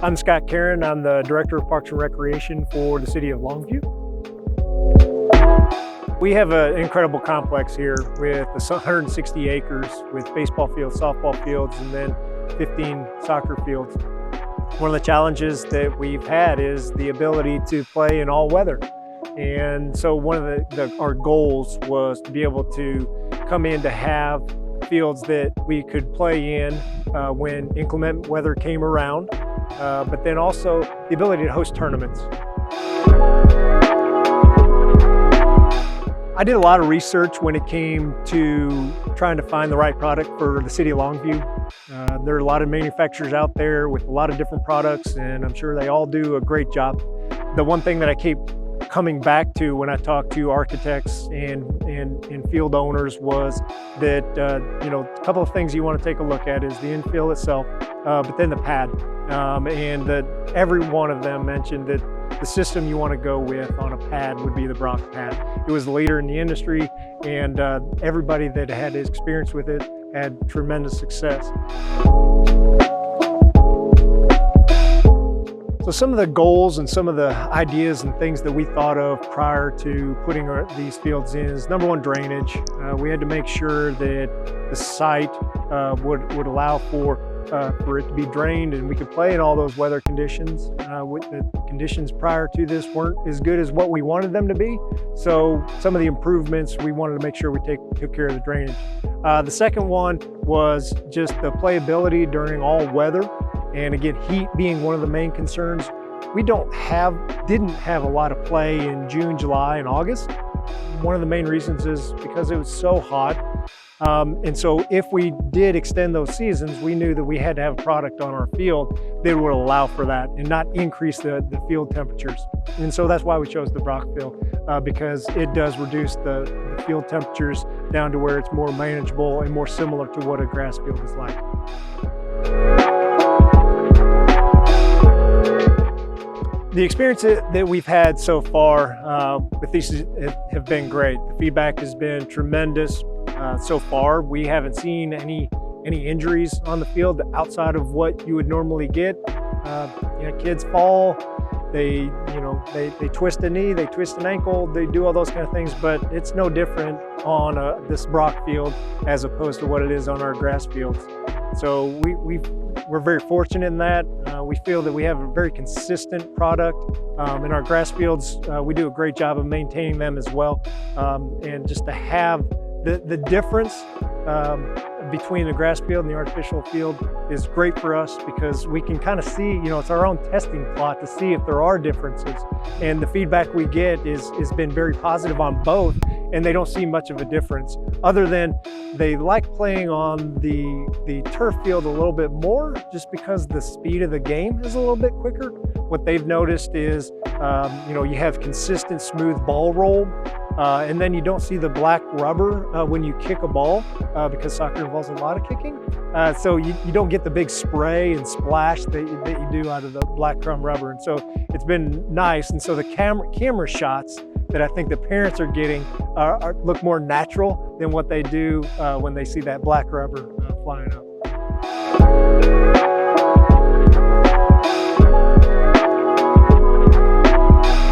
I'm Scott Caron. I'm the Director of Parks and Recreation for the City of Longview. We have an incredible complex here with 160 acres with baseball fields, softball fields, and then 15 soccer fields. One of the challenges that we've had is the ability to play in all weather. And so one of our goals was to be able to come in to have fields that we could play in when inclement weather came around, but then also the ability to host tournaments. I did a lot of research when it came to trying to find the right product for the City of Longview. There are a lot of manufacturers out there with a lot of different products, and I'm sure they all do a great job. The one thing that I keep coming back to when I talk to architects and field owners was that a couple of things you want to take a look at is the infill itself, but then the pad. And that every one of them mentioned that the system you want to go with on a pad would be the BrockFILL. It was the leader in the industry, and everybody that had experience with it had tremendous success. So some of the goals and some of the ideas and things that we thought of prior to putting these fields in is number one, drainage. We had to make sure that the site would allow for it to be drained and we could play in all those weather conditions. The conditions prior to this weren't as good as what we wanted them to be. So some of the improvements, we wanted to make sure we took care of the drainage. The second one was just the playability during all weather. And again, heat being one of the main concerns. We didn't have a lot of play in June, July, and August. One of the main reasons is because it was so hot. And so if we did extend those seasons, we knew that we had to have a product on our field that would allow for that and not increase the field temperatures. And so that's why we chose the BrockFILL, because it does reduce the field temperatures down to where it's more manageable and more similar to what a grass field is like. The experience that we've had so far with these have been great. The feedback has been tremendous. So far, we haven't seen any injuries on the field outside of what you would normally get. Kids fall, they twist a knee, they twist an ankle, they do all those kind of things, but it's no different on this Brock field as opposed to what it is on our grass fields. So we're very fortunate in that. We feel that we have a very consistent product. In our grass fields, we do a great job of maintaining them as well. And just to have the difference between the grass field and the artificial field is great for us because we can kind of see, it's our own testing plot to see if there are differences. And the feedback we get has been very positive on both, and they don't see much of a difference other than they like playing on the turf field a little bit more just because the speed of the game is a little bit quicker. What they've noticed is, you have consistent smooth ball roll. And then you don't see the black rubber when you kick a ball because soccer involves a lot of kicking. So you don't get the big spray and splash that you do out of the black crumb rubber. And so it's been nice. And so the camera shots that I think the parents are getting look more natural than what they do when they see that black rubber flying up.